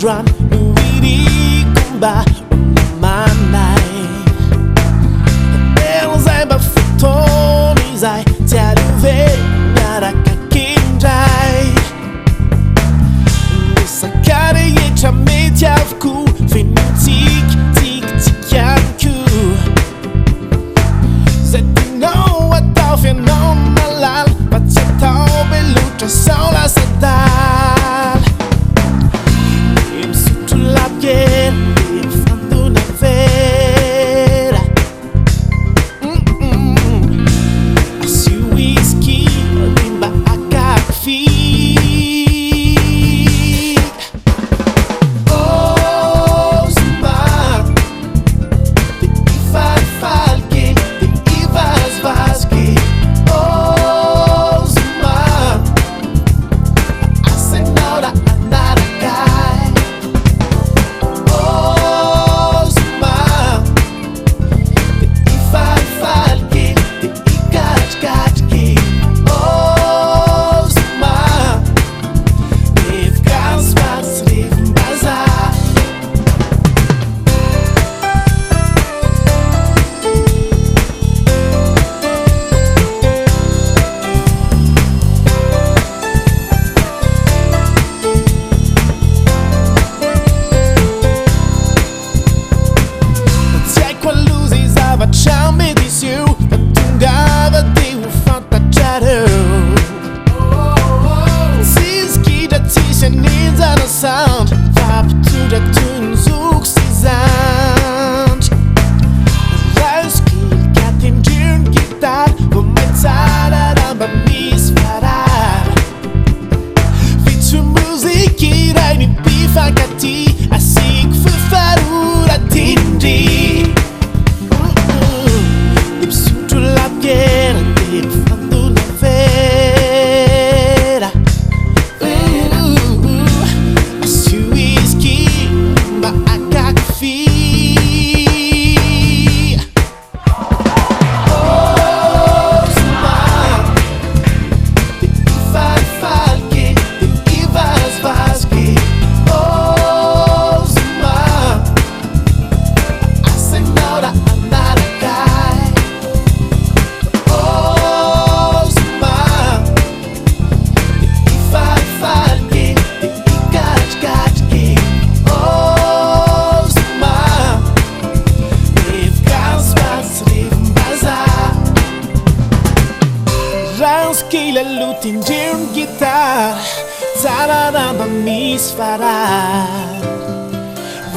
androan no iri komba manai Elzai ba fotoni zai Tiadu ve Naraka kindrai Sakare ye chameti avku Finutik tik tikanku Zetino atau fenomenal Baca tau belutra saula sadal Im sutulap yen Im fandu na vera Asi whisky Rimba akak fig Oh, smart The ifal falke The ivas vaske Oh, smart I said no that I'm not a guy Oh, smart The ifal falke The ikachkachke Oh, smart Liv gansvats, liv bazar Take what loses av att charme dis you Tungava de ufattacciare Siski da tisha ninja no sound Vap to the tune successant Rauski katin djun gitar På mig talar amba misfarar Vitu musik i regn i bifakati Asik för farura tindri Im sutulap yen Im fandu na vera Asi whisky Ba akak fi Oh, smart The ifal falke The ivas vaske Oh, smart I said no that I'm not a guy Oh, smart The ifal falke The ikachkachke Oh, smart Liv gansvats, liv bazar Rauskila lutin djun gitar Talar amba misfarar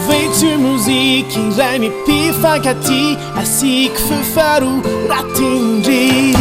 Vet du musik i regn i pifakati Asik för farura tindri